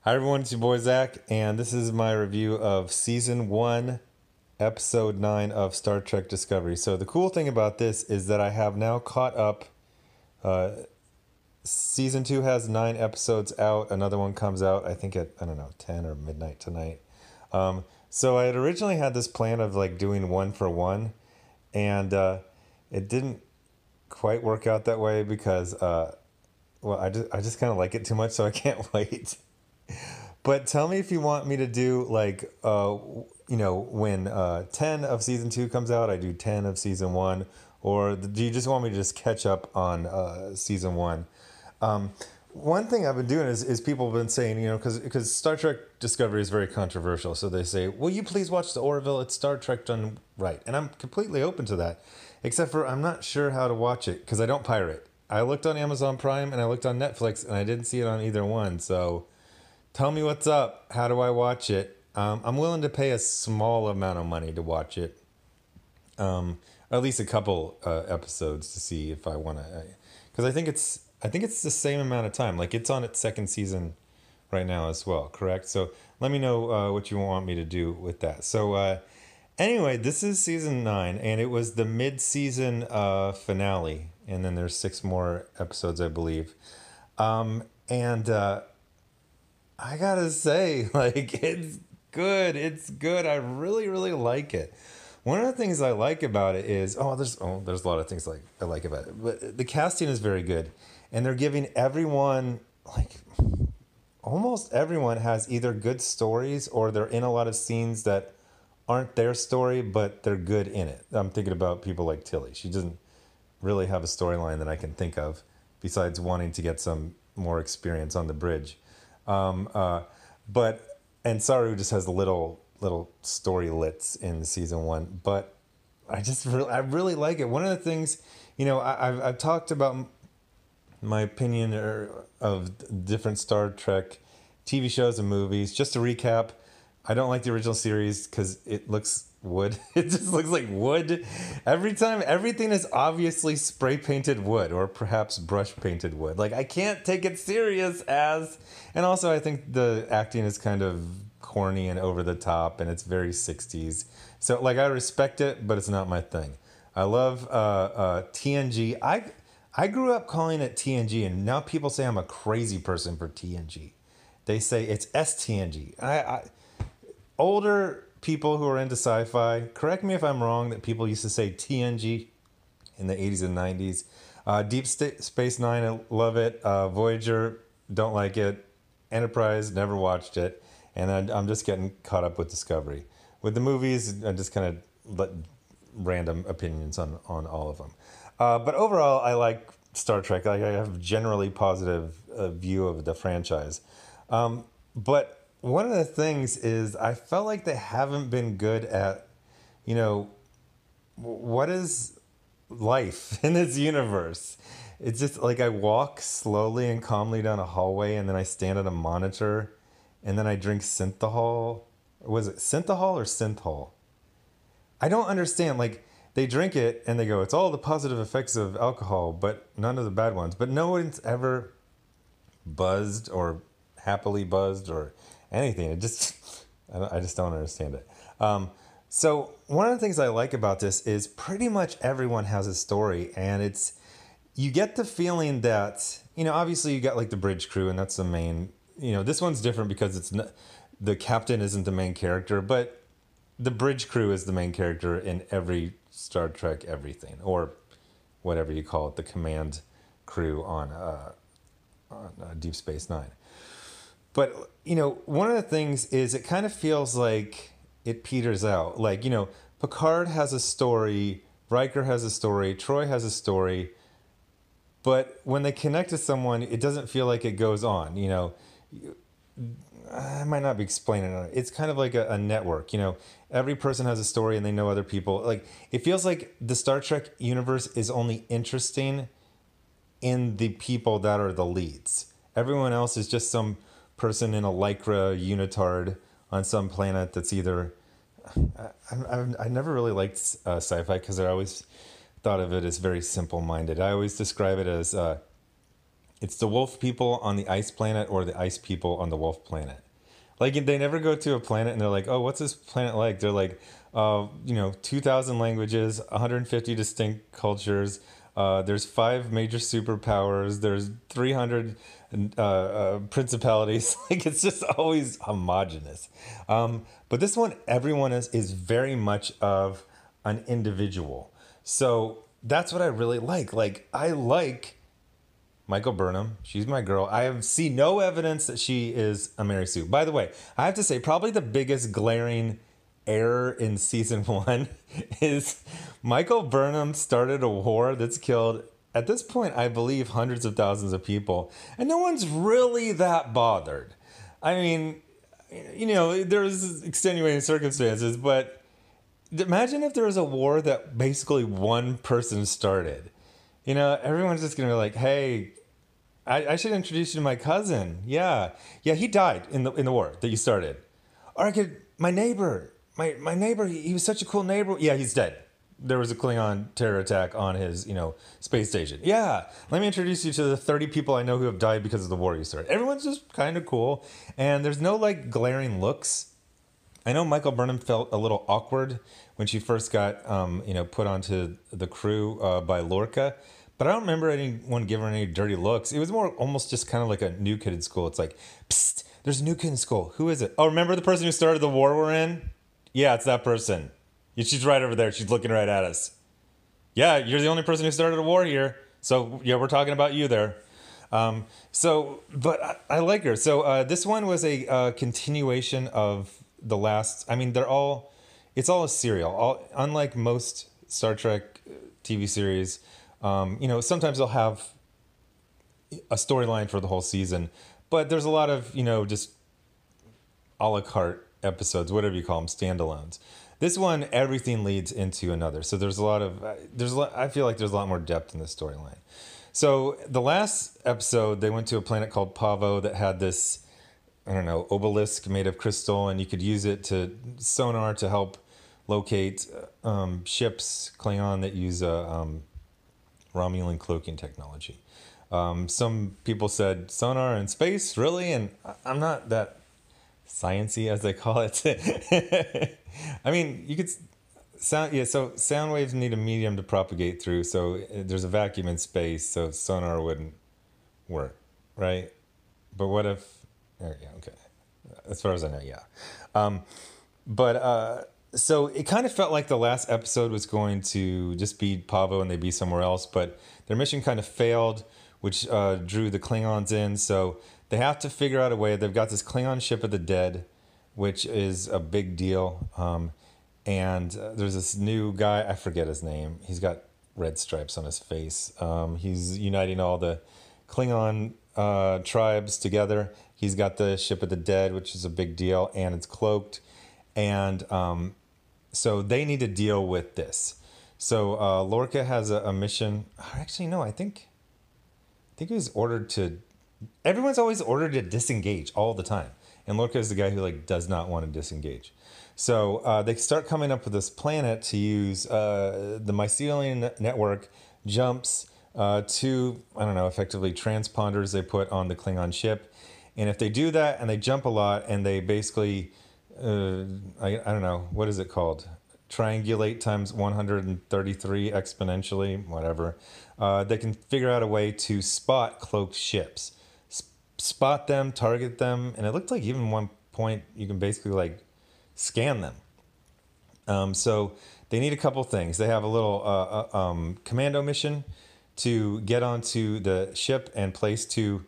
Hi everyone, it's your boy Zach, and this is my review of Season 1, Episode 9 of Star Trek Discovery. So the cool thing about this is that I have now caught up. Season 2 has 9 episodes out. Another one comes out, I think at, 10 or midnight tonight. So I had originally had this plan of like doing one for one, and it didn't quite work out that way because, I just kind of like it too much, so I can't wait. But tell me if you want me to do like, when 10 of season 2 comes out, I do 10 of season 1, or do you just want me to just catch up on season 1? One thing I've been doing is people have been saying, because Star Trek Discovery is very controversial. So they say, will you please watch the Orville? It's Star Trek done right. And I'm completely open to that, except for I'm not sure how to watch it because I don't pirate. I looked on Amazon Prime and I looked on Netflix and I didn't see it on either one. So tell me what's up. How do I watch it? I'm willing to pay a small amount of money to watch it. At least a couple episodes to see if I want to, because I think it's the same amount of time. Like it's on its second season right now as well. Correct. So let me know what you want me to do with that. So anyway, this is season 9, and it was the mid-season finale, and then there's 6 more episodes, I believe. And I gotta say, like, it's good. It's good. I really, really like it. One of the things I like about it is, there's a lot of things I like about it, but the casting is very good, and they're giving everyone, like, almost everyone has either good stories or they're in a lot of scenes that aren't their story, but they're good in it. I'm thinking about people like Tilly. She doesn't really have a storyline that I can think of besides wanting to get some more experience on the bridge. But and Saru just has little storylets in season 1, but I really like it. One of the things, I've talked about my opinion of different Star Trek TV shows and movies. Just to recap, I don't like the original series because it looks wood. It just looks like wood. Every time, everything is obviously spray painted wood or perhaps brush painted wood. Like, I can't take it serious and also I think the acting is kind of corny and over the top and it's very 60s. So, like, I respect it, but it's not my thing. I love TNG. I grew up calling it TNG, and now people say I'm a crazy person for TNG. They say it's STNG. Older people who are into sci-fi, correct me if I'm wrong, that people used to say TNG in the 80s and 90s. Space Nine, I love it. Voyager, don't like it. Enterprise, never watched it. And I'm just getting caught up with Discovery. With the movies, I just kind of let random opinions on all of them. But overall, I like Star Trek. I have a generally positive view of the franchise. But one of the things is I felt like they haven't been good at, what is life in this universe? It's just like I walk slowly and calmly down a hallway, and then I stand at a monitor, and then I drink synthahol. Was it synthahol or synthol? I don't understand. Like, they drink it and they go, it's all the positive effects of alcohol, but none of the bad ones. But no one's ever buzzed or happily buzzed or anything. I just don't understand it. So one of the things I like about this is pretty much everyone has a story, and you get the feeling that, obviously you got like the bridge crew, and that's the main, this one's different because it's not, the captain isn't the main character, but the bridge crew is the main character in every Star Trek everything, or whatever you call it, the command crew on Deep Space Nine. But, one of the things is it kind of feels like it peters out. Like, Picard has a story, Riker has a story, Troy has a story, but when they connect to someone, it doesn't feel like it goes on, I might not be explaining it. It's kind of like a network, Every person has a story and they know other people. Like, it feels like the Star Trek universe is only interesting in the people that are the leads. Everyone else is just some person in a lycra unitard on some planet that's either... I never really liked sci-fi because I always thought of it as very simple-minded. I always describe it as It's the wolf people on the ice planet or the ice people on the wolf planet. Like they never go to a planet and they're like, oh, what's this planet like? They're like, 2,000 languages, 150 distinct cultures. There's 5 major superpowers. There's 300 principalities. Like it's just always homogenous. But this one, everyone is very much of an individual. So that's what I really like. Like I like Michael Burnham. She's my girl. I have seen no evidence that she is a Mary Sue. By the way, I have to say, probably the biggest glaring error in season 1 is Michael Burnham started a war that's killed, at this point, I believe, hundreds of thousands of people. And no one's really that bothered. I mean, there's extenuating circumstances, but imagine if there was a war that basically one person started. Everyone's just going to be like, hey, I should introduce you to my cousin. Yeah, he died in the war that you started. Or my neighbor, my neighbor, he was such a cool neighbor. Yeah, he's dead. There was a Klingon terror attack on his, space station. Yeah, let me introduce you to the 30 people I know who have died because of the war you started. Everyone's just kind of cool, and there's no like glaring looks. I know Michael Burnham felt a little awkward when she first got, put onto the crew by Lorca. But I don't remember anyone giving her any dirty looks. It was more almost just kind of like a new kid in school. It's like, psst, there's a new kid in school. Who is it? Oh, remember the person who started the war we're in? Yeah, it's that person. Yeah, she's right over there. She's looking right at us. Yeah, you're the only person who started a war here. So, yeah, we're talking about you there. But I like her. So this one was a continuation of the last. I mean, it's all a serial. Unlike most Star Trek TV series, sometimes they'll have a storyline for the whole season, but there's a lot of, just a la carte episodes, whatever you call them, standalones. This one, everything leads into another. So I feel like there's a lot more depth in the storyline. So the last episode, they went to a planet called Pavo that had this, I don't know, obelisk made of crystal, and you could use it to sonar to help locate ships, Klingon, that use Romulan cloaking technology. Some people said sonar in space, really? And I'm not that sciencey, as they call it. I mean, you could so sound waves need a medium to propagate through. So there's a vacuum in space, so sonar wouldn't work, right? But what if? Yeah, okay. As far as I know, yeah. So it kind of felt like the last episode was going to just be Pavo and they'd be somewhere else, but their mission kind of failed, which drew the Klingons in. So they have to figure out a way. They've got this Klingon ship of the dead, which is a big deal. And there's this new guy, I forget his name. He's got red stripes on his face. He's uniting all the Klingon tribes together. He's got the ship of the dead, which is a big deal, and it's cloaked. And so they need to deal with this. So Lorca has a mission. Actually, no, I think he was ordered to. Everyone's always ordered to disengage all the time, and Lorca is the guy who does not want to disengage. So they start coming up with this planet to use the mycelium network jumps to, I don't know, effectively transponders they put on the Klingon ship, and if they do that and they jump a lot and they basically I don't know, what is it called? Triangulate times 133 exponentially, whatever. They can figure out a way to spot cloaked ships. Spot them, target them, and it looked like even one point you can basically scan them. So they need a couple things. They have a little commando mission to get onto the ship and place two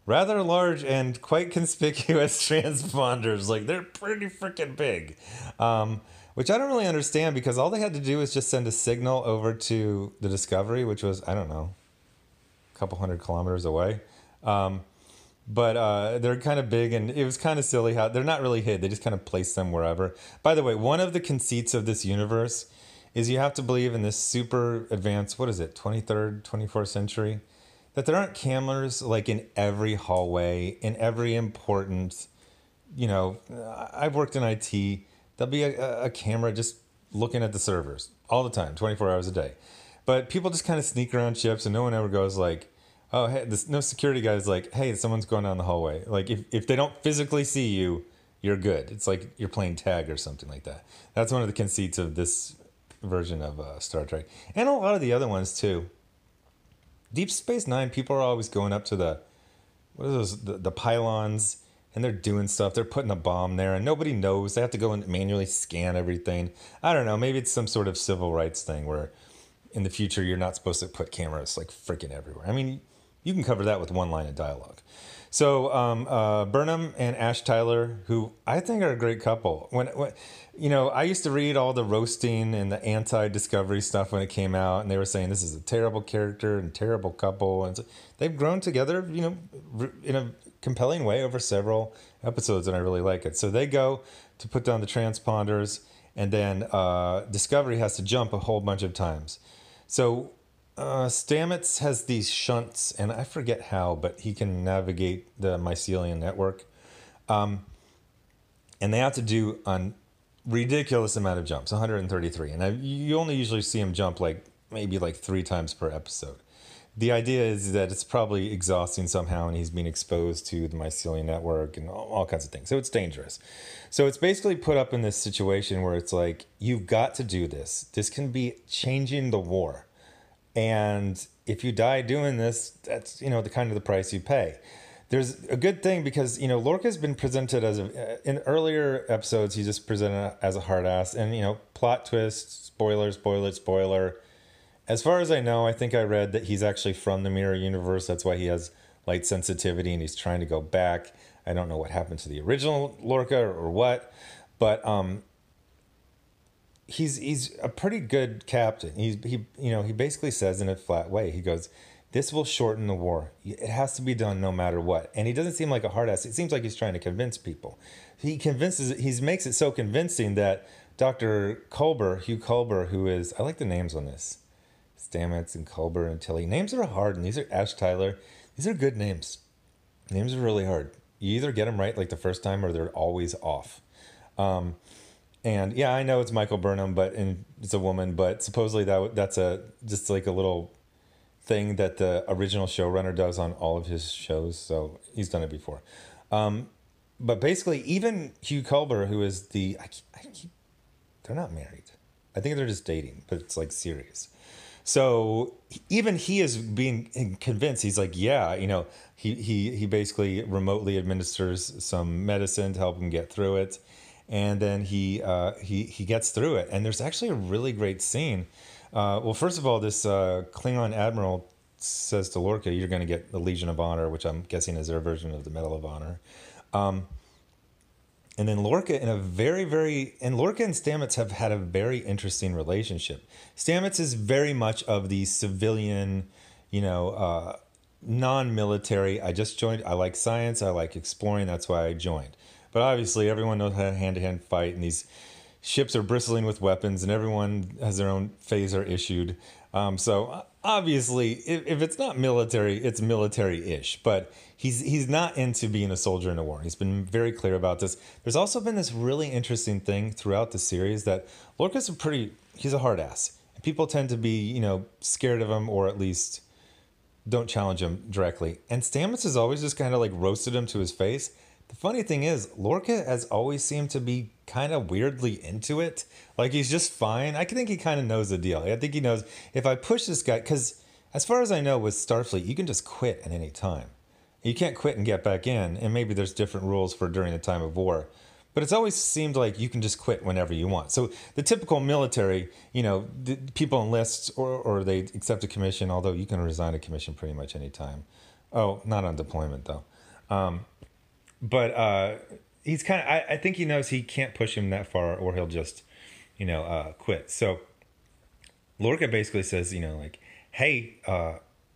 rather large and quite conspicuous transponders. They're pretty freaking big. Which I don't really understand, because all they had to do was just send a signal over to the Discovery, which was, I don't know, a couple hundred kilometers away. But they're kind of big, and it was kind of silly how they're not really hid. They just kind of place them wherever. By the way, one of the conceits of this universe is you have to believe in this super advanced, 23rd, 24th century, that there aren't cameras in every hallway, in every important, I've worked in IT. There'll be a camera just looking at the servers all the time, 24 hours a day. But people just kind of sneak around ships, and no one ever goes oh, hey, this no security guy's like, hey, someone's going down the hallway. Like, if they don't physically see you, you're good. It's like you're playing tag or something like that. That's one of the conceits of this version of Star Trek, and a lot of the other ones too. Deep Space Nine, people are always going up to the what are those the pylons, and they're doing stuff. They're putting a bomb there, and nobody knows. They have to go and manually scan everything. I don't know. Maybe it's some sort of civil rights thing where in the future you're not supposed to put cameras like freaking everywhere. I mean, you can cover that with one line of dialogue. So Burnham and Ash Tyler, who I think are a great couple. When you know, I used to read all the roasting and the anti-Discovery stuff when it came out, and they were saying this is a terrible character and terrible couple, and so they've grown together, you know, in a compelling way over several episodes, and I really like it. So they go to put down the transponders, and then Discovery has to jump a whole bunch of times. So Stamets has these shunts, and I forget how, but he can navigate the mycelium network. And they have to do a ridiculous amount of jumps, 133. And you only usually see him jump like maybe like 3 times per episode. The idea is that it's probably exhausting somehow, and he's being exposed to the mycelium network and all kinds of things. So it's dangerous. So it's basically put up in this situation where it's like, you've got to do this. This can be changing the war. And if you die doing this, that's, you know, the kind of the price you pay. There's a good thing because, you know, Lorca's been presented as in earlier episodes, he's just presented as a hard ass, and, you know, plot twist, spoiler. As far as I know, I think I read that he's actually from the mirror universe. That's why he has light sensitivity and he's trying to go back. I don't know what happened to the original Lorca or what, but he's a pretty good captain. He basically says in a flat way, he goes, this will shorten the war. It has to be done no matter what. And he doesn't seem like a hard ass. It seems like he's trying to convince people. He makes it so convincing that Dr. Hugh Culber, who is, I like the names on this. Stamets and Culber and Tilly. Names are hard, and these are Ash Tyler. These are good names. Names are really hard. You either get them right like the first time or they're always off. And yeah, I know it's Michael Burnham, and it's a woman, but supposedly that's just like a little thing that the original showrunner does on all of his shows. So he's done it before. But basically, even Hugh Culber, who is they're not married. I think they're just dating, but it's like serious. So even he is being convinced. He's like, yeah, you know, he basically remotely administers some medicine to help him get through it. And then he gets through it. And there's actually a really great scene. Well, first of all, this Klingon admiral says to Lorca, you're going to get the Legion of Honor, which I'm guessing is their version of the Medal of Honor. And then Lorca and Lorca and Stamets have had a very interesting relationship. Stamets is very much of the civilian, you know, non-military. I just joined. I like science. I like exploring. That's why I joined. But obviously, everyone knows how to hand-to-hand fight, and these ships are bristling with weapons, and everyone has their own phaser issued. So obviously, if it's not military, it's military-ish. But he's not into being a soldier in a war. He's been very clear about this. There's also been this really interesting thing throughout the series that Lorca's he's a hard ass. And people tend to be, you know, scared of him, or at least don't challenge him directly. And Stamets has always just kind of like roasted him to his face. The funny thing is, Lorca has always seemed to be kind of weirdly into it. Like, he's just fine. I think he kind of knows the deal. I think he knows, if I push this guy, because as far as I know with Starfleet, you can just quit at any time. You can't quit and get back in, and maybe there's different rules for during the time of war. But it's always seemed like you can just quit whenever you want. So the typical military, you know, people enlist or they accept a commission, although you can resign a commission pretty much any time. Oh, not on deployment, though. But he's kind of, I think he knows he can't push him that far or he'll just, you know, quit. So Lorca basically says, you know, like, hey,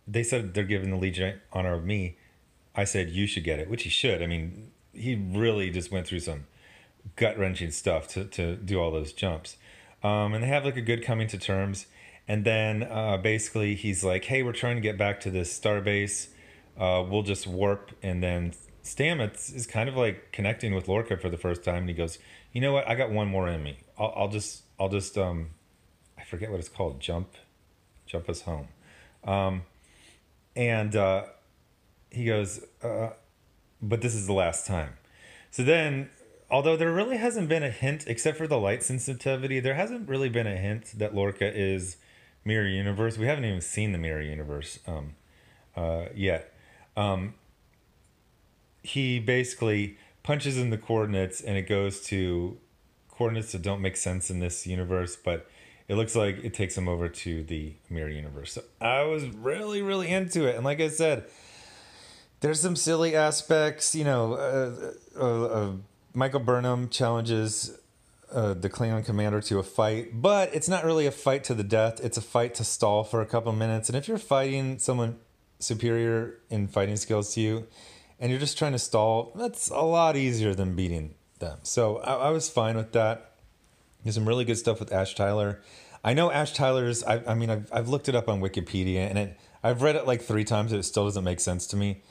they said they're giving the Legion honor of me. I said, you should get it, which he should. I mean, he really just went through some gut-wrenching stuff to do all those jumps. And they have like a good coming to terms. And then basically he's like, hey, we're trying to get back to this starbase. We'll just warp, and then Stamets is kind of like connecting with Lorca for the first time, and he goes, you know what, I got one more in me. I'll just I forget what it's called, jump us home. And he goes, but this is the last time. So then, although there really hasn't been a hint, except for the light sensitivity, there hasn't really been a hint that Lorca is Mirror Universe. We haven't even seen the Mirror Universe yet. He basically punches in the coordinates and it goes to coordinates that don't make sense in this universe, but it looks like it takes him over to the Mirror Universe. So I was really, really into it. And like I said, there's some silly aspects, Michael Burnham challenges the Klingon commander to a fight, but it's not really a fight to the death. It's a fight to stall for a couple minutes. And if you're fighting someone superior in fighting skills to you, and you're just trying to stall, that's a lot easier than beating them. So I was fine with that. There's some really good stuff with Ash Tyler. I know Ash Tyler's, I've looked it up on Wikipedia, and I've read it like 3 times, and it still doesn't make sense to me.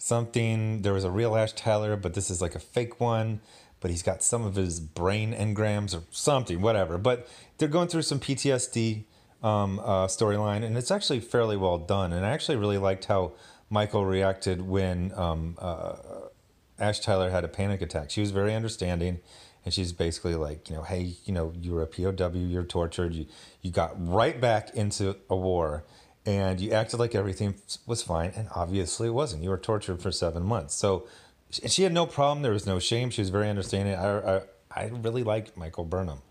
There was a real Ash Tyler, but this is like a fake one, but he's got some of his brain engrams or something, whatever. But they're going through some PTSD storyline, and it's actually fairly well done. And I actually really liked how Michael reacted when Ash Tyler had a panic attack. She was very understanding, and she's basically like, hey, you were a POW, you're tortured, you got right back into a war, and you acted like everything was fine, and obviously it wasn't. You were tortured for 7 months. So she had no problem. There was no shame. She was very understanding. I really liked Michael Burnham.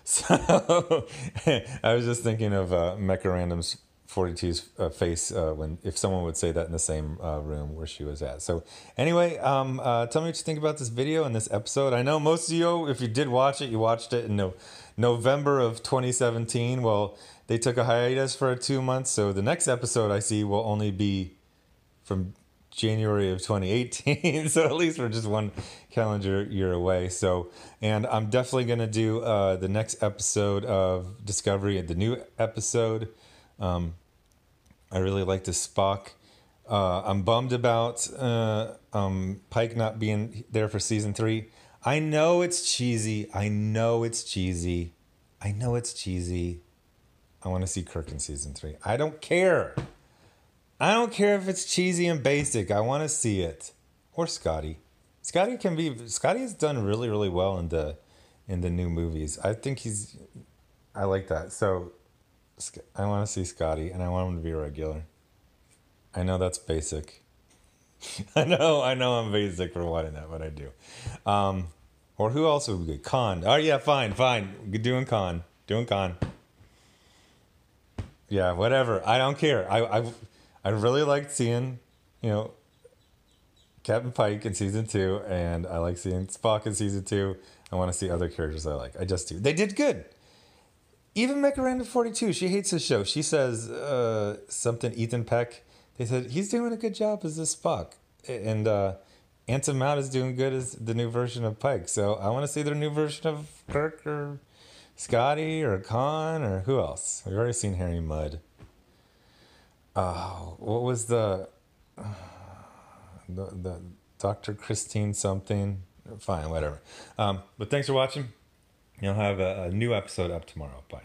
So I was just thinking of Mecha Random's 42's face if someone would say that in the same room where she was at. So anyway, tell me what you think about this video and this episode. I know most of you, if you did watch it, you watched it in November of 2017. Well, they took a hiatus for 2 months, so the next episode I see will only be from January of 2018. So at least we're just one calendar year away. So, and I'm definitely going to do the next episode of Discovery, the new episode. I really like this Spock. I'm bummed about Pike not being there for season 3. I know it's cheesy. I want to see Kirk in season 3. I don't care if it's cheesy and basic. I want to see it. Or Scotty. Scotty has done really, really well in the new movies. I like that. So I want to see Scotty, and I want him to be a regular. I know that's basic. I know I'm basic for wanting that, but I do. Or who else would be good? Khan. Oh yeah, fine. Doing Khan. Yeah, whatever. I don't care. I really liked seeing, Captain Pike in season 2, and I like seeing Spock in season 2. I want to see other characters I like. I just do. They did good. Even Mecha 42, she hates the show. She says something, Ethan Peck. They said, he's doing a good job as this Spock. And Anson Mount is doing good as the new version of Pike. So I want to see their new version of Kirk or Scotty or Khan or who else? We've already seen Harry Mudd. What was the Dr. Christine something? Fine, whatever. But thanks for watching. You'll have a new episode up tomorrow. Bye.